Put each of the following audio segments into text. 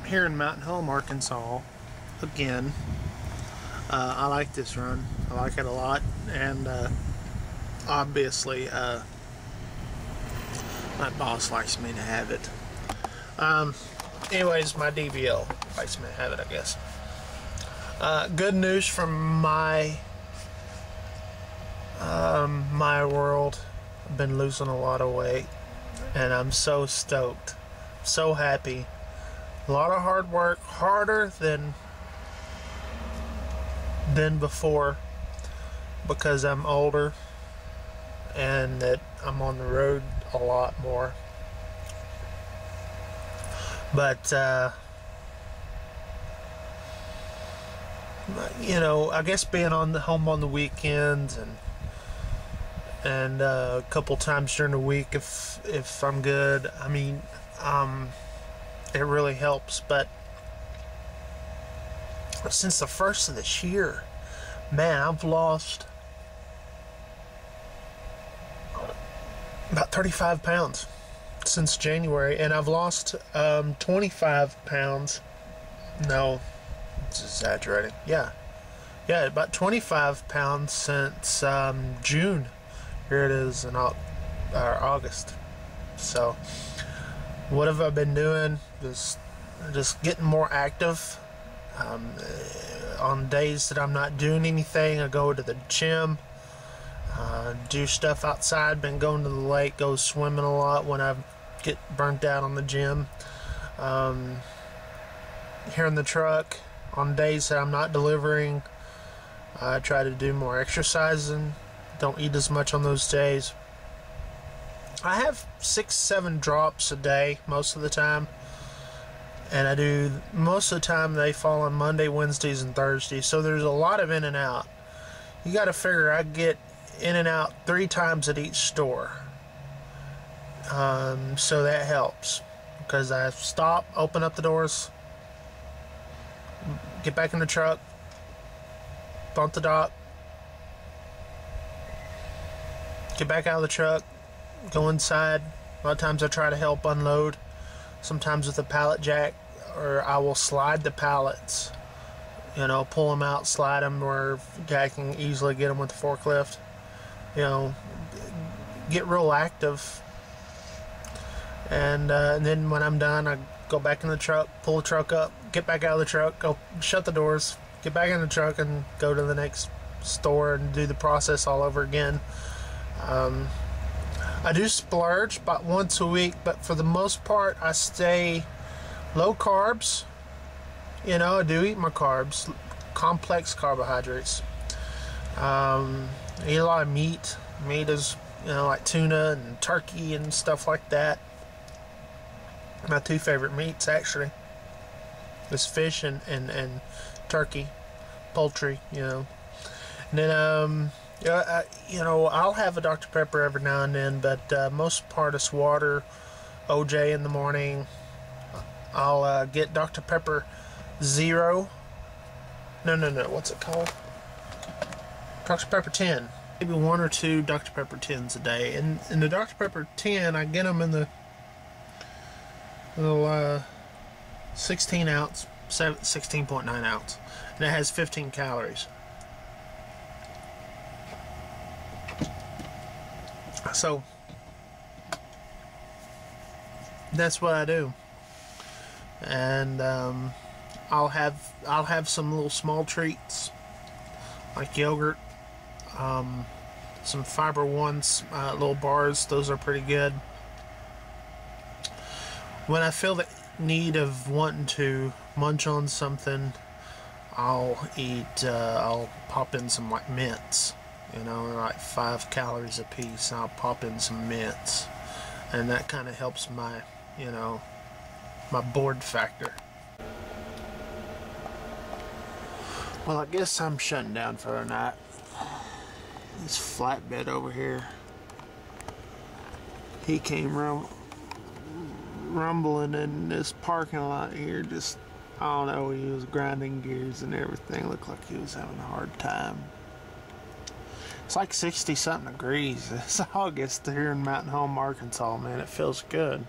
here in Mountain Home, Arkansas, again. I like this run. I like it a lot, and obviously my boss likes me to have it. Anyways, my DVL likes me to have it, I guess. Good news from my world. I've been losing a lot of weight, and I'm so stoked, so happy. A lot of hard work, harder than before, because I'm older and that I'm on the road a lot more. But you know, I guess being home on the weekends and a couple times during the week, if I'm good, I mean, it really helps. But since the first of this year, man, I've lost about 35 pounds since January, and I've lost 25 pounds. No, it's exaggerating. Yeah, about 25 pounds since June. Here it is in August. So what have I been doing? Just getting more active. On days that I'm not doing anything, I go to the gym, do stuff outside. Been going to the lake, go swimming a lot when I get burnt out on the gym. Here in the truck, on days that I'm not delivering, I try to do more exercising. Don't eat as much on those days. I have 6-7 drops a day most of the time, and I do most of the time they fall on Monday, Wednesdays, and Thursdays. So there's a lot of in and out. You got to figure I get in and out 3 times at each store. So that helps, because I stop, open up the doors, get back in the truck, bump the dock, get back out of the truck, go inside. A lot of times I try to help unload, sometimes with a pallet jack, or I will slide the pallets, you know, pull them out, slide them where a guy can easily get them with the forklift. You know, get real active. And then when I'm done, I go back in the truck, pull the truck up, get back out of the truck, go shut the doors, get back in the truck, and go to the next store and do the process all over again. I do splurge about once a week, but for the most part I stay low carbs. You know, I do eat my carbs, complex carbohydrates. Eat a lot of meat. Meat is, you know, like tuna and turkey and stuff like that. My 2 favorite meats actually is fish and turkey, poultry, you know. And then you know, I'll have a Dr. Pepper every now and then, but most part it's water, OJ in the morning. I'll get Dr. Pepper Zero. No, what's it called? Dr. Pepper 10. Maybe 1 or 2 Dr. Pepper 10s a day. And the Dr. Pepper 10, I get them in the little 16 ounce, 16.9 ounce. And it has 15 calories. So that's what I do, and I'll have some little small treats like yogurt, some Fiber Ones, little bars. Those are pretty good. When I feel the need of wanting to munch on something, I'll pop in some like mints. You know, like 5 calories a piece. I'll pop in some mints, and that kind of helps my, you know, my bored factor. Well, I guess I'm shutting down for the night. This flatbed over here, he came rumbling in this parking lot here. Just, I don't know, he was grinding gears and everything. Looked like he was having a hard time. It's like 60-something degrees. It's August here in Mountain Home, Arkansas, man. It feels good.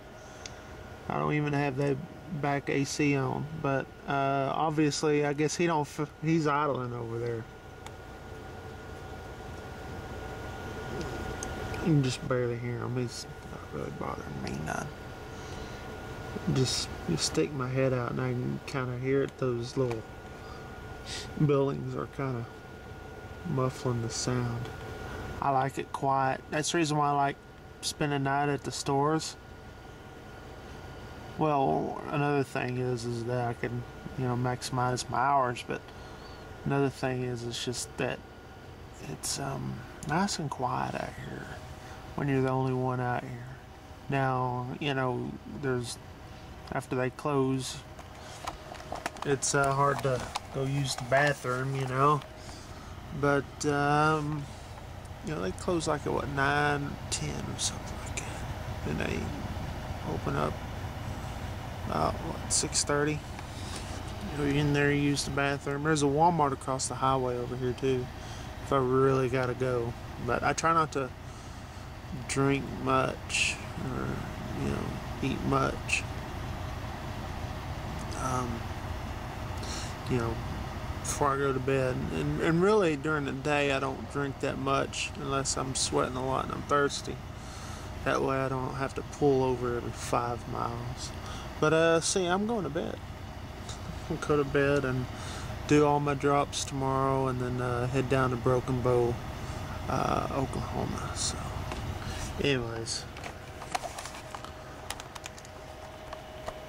I don't even have that back AC on, but obviously I guess he's idling over there. You can just barely hear him. He's not really bothering me none. Just stick my head out and I can kind of hear it. Those little buildings are kind of muffling the sound. I like it quiet. That's the reason why I like spending the night at the stores. Well, another thing is that I can, you know, maximize my hours, but another thing is it's just that it's nice and quiet out here when you're the only one out here. Now, you know, after they close, it's hard to go use the bathroom, you know, but you know, they close like at what, 9 or 10 or something like that, and they open up about what, 6:30. You know, you're in there, you use the bathroom. There's a Walmart across the highway over here too, if I really gotta go. But I try not to drink much or, you know, eat much. You know, before I go to bed. And really during the day I don't drink that much unless I'm sweating a lot and I'm thirsty. That way I don't have to pull over every 5 miles. But see, I'm going to bed. I'll go to bed and do all my drops tomorrow, and then head down to Broken Bow, Oklahoma. So anyways,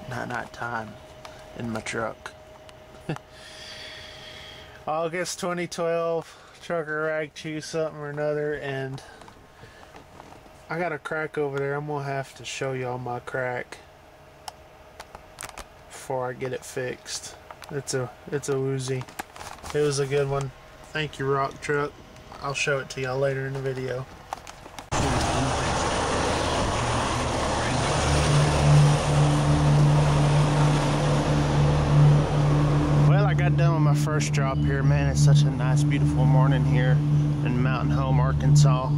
night time in my truck. August 2012, trucker rag chew something or another, and I got a crack over there. I'm gonna have to show y'all my crack before I get it fixed. It's a Uzi. It was a good one. Thank you, Rock Truck. I'll show it to y'all later in the video. Got done with my first drop here. Man, it's such a nice, beautiful morning here in Mountain Home, Arkansas.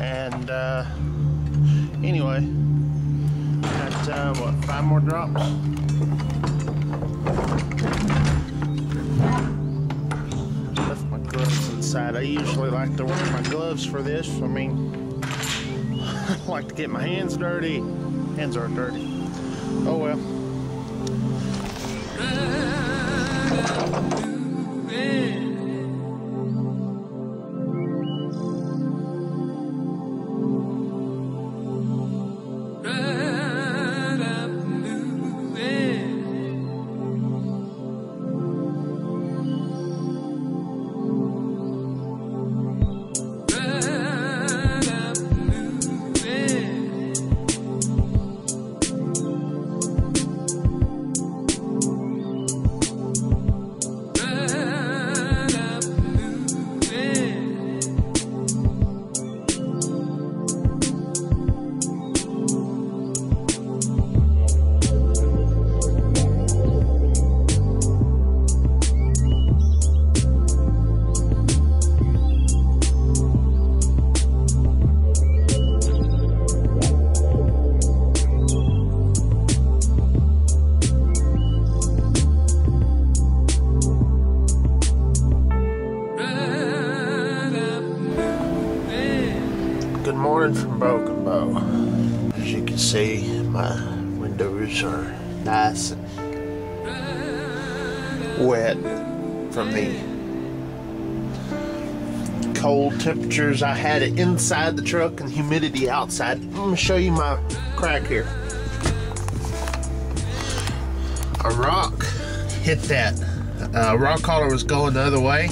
And anyway, got what, 5 more drops. Inside. I usually like to wear my gloves for this. I mean, I like to get my hands dirty. Hands aren't dirty. Oh well. Good morning from Broken Bow. As you can see, my windows are nice and wet from the cold temperatures I had it inside the truck and humidity outside. I'm going to show you my crack here. A rock hit that. Rock collar was going the other way,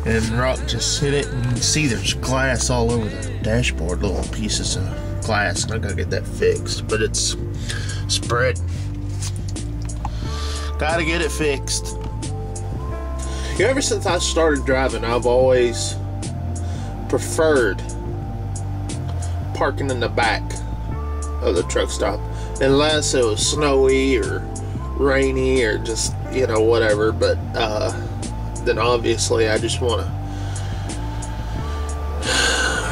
and rock just hit it, and you can see there's glass all over the dashboard, little pieces of glass, and I gotta get that fixed, but it's spread. Gotta get it fixed. You know, ever since I started driving, I've always preferred parking in the back of the truck stop, unless it was snowy or rainy or just, you know, whatever. But then obviously I just want to.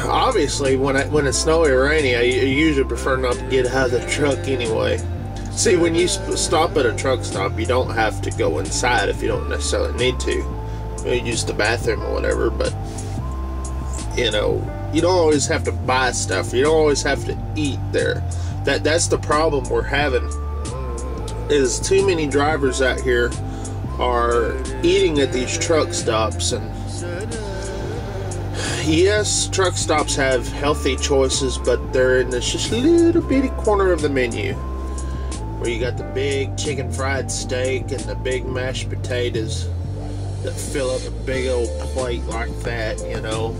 Obviously, when it's snowy or rainy, I usually prefer not to get out of the truck anyway. See, when you stop at a truck stop, you don't have to go inside if you don't necessarily need to. You use the bathroom or whatever, but you know, you don't always have to buy stuff. You don't always have to eat there. That's the problem we're having. Is too many drivers out here are eating at these truck stops, and yes, truck stops have healthy choices, but they're in this just little bitty corner of the menu where you got the big chicken fried steak and the big mashed potatoes that fill up a big old plate like that, you know,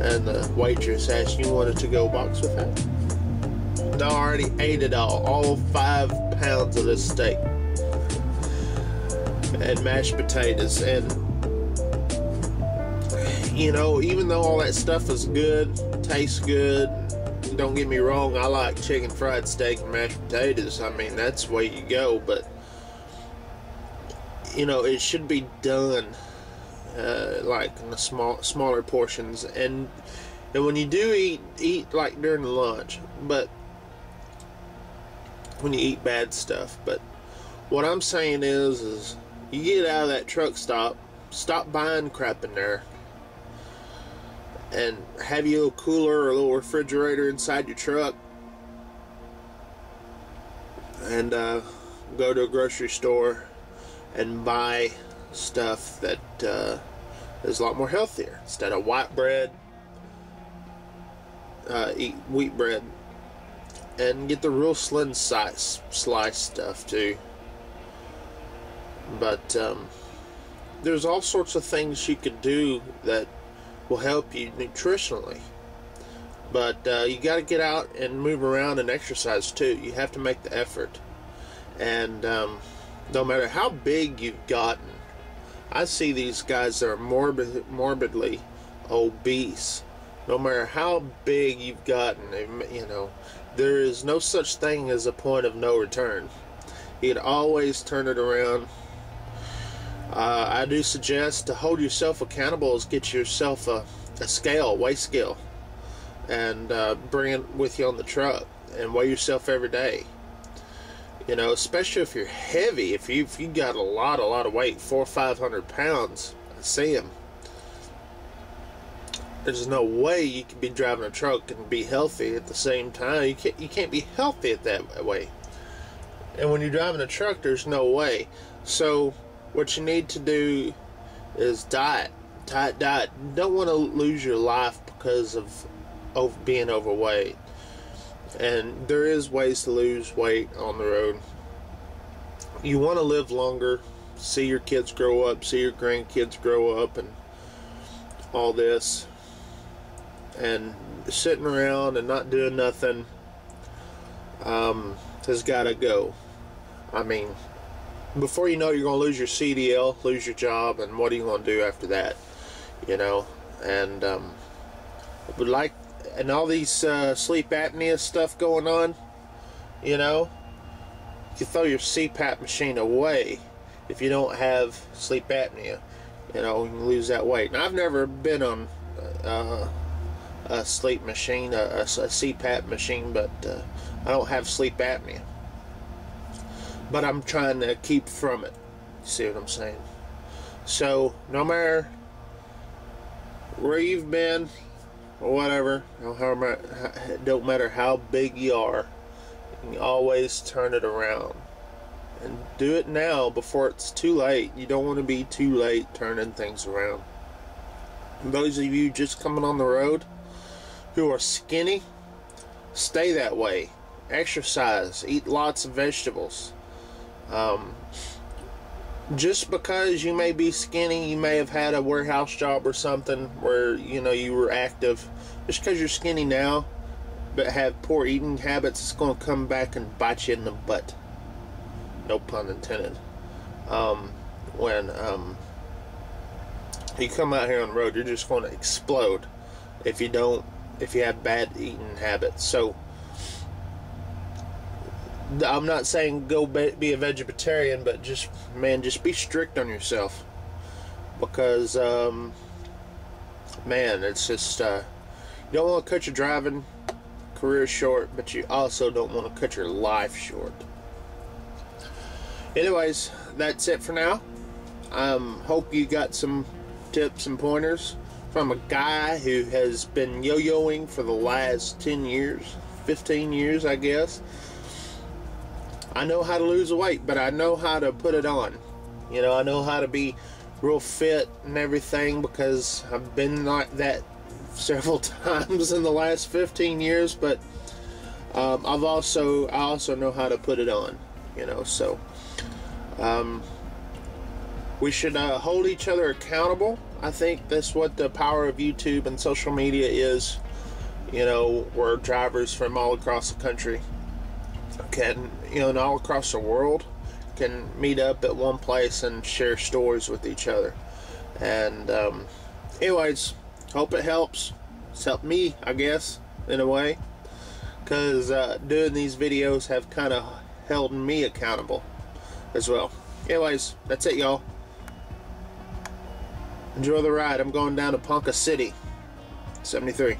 and the waitress asks you want a to-go box with that. I already ate it all 5 pounds of this steak and mashed potatoes, and you know, even though all that stuff is good, tastes good, don't get me wrong, I like chicken fried steak and mashed potatoes. I mean, that's the way you go, but you know, it should be done like in the smaller portions, and when you do eat like during the lunch, but when you eat bad stuff. But what I'm saying is you get out of that truck stop buying crap in there, and have your little cooler or a little refrigerator inside your truck, and go to a grocery store and buy stuff that is a lot more healthier. Instead of white bread, eat wheat bread, and get the real slim slice stuff too. But there's all sorts of things you could do that will help you nutritionally, but you got to get out and move around and exercise too. You have to make the effort, and no matter how big you've gotten, I see these guys that are morbidly obese. No matter how big you've gotten, you know, there is no such thing as a point of no return. You can always turn it around. I do suggest to hold yourself accountable is get yourself a scale, weigh scale, and bring it with you on the truck and weigh yourself every day. You know, especially if you're heavy, if you got a lot of weight, 400 or 500 pounds, I see them. There's no way you can be driving a truck and be healthy at the same time. You can't be healthy at that way. And when you're driving a truck, there's no way. So what you need to do is diet. You don't want to lose your life because of being overweight. And there is ways to lose weight on the road. You want to live longer, see your kids grow up, see your grandkids grow up, and all this. And sitting around and not doing nothing has got to go. I mean, before you know, you're going to lose your CDL, lose your job, and what are you going to do after that? You know, and would like, and all these sleep apnea stuff going on, you know, you throw your CPAP machine away if you don't have sleep apnea. You know, you lose that weight. Now, I've never been on a sleep machine, a CPAP machine, but I don't have sleep apnea. But I'm trying to keep from it. See what I'm saying? So, no matter where you've been or whatever, don't matter how big you are, you can always turn it around. And do it now before it's too late. You don't want to be too late turning things around. And those of you just coming on the road who are skinny, stay that way. Exercise. Eat lots of vegetables. Just because you may be skinny, you may have had a warehouse job or something where, you know, you were active. Just because you're skinny now but have poor eating habits, it's going to come back and bite you in the butt. No pun intended. When you come out here on the road, you're just going to explode if you have bad eating habits. So I'm not saying go be a vegetarian, but just be strict on yourself. because man, it's just you don't want to cut your driving career short, but you also don't want to cut your life short. Anyways, that's it for now. Hope you got some tips and pointers from a guy who has been yo-yoing for the last 10 years, 15 years, I guess. I know how to lose weight, but I know how to put it on. You know, I know how to be real fit and everything, because I've been like that several times in the last 15 years, but I also know how to put it on, you know. So we should hold each other accountable. I think that's what the power of YouTube and social media is. You know, where drivers from all across the country can, you know, and all across the world can meet up at one place and share stories with each other. And anyways, hope it helps. It's helped me, I guess, in a way, because doing these videos have kind of held me accountable as well. Anyways, that's it, y'all. Enjoy the ride. I'm going down to Ponca City 73.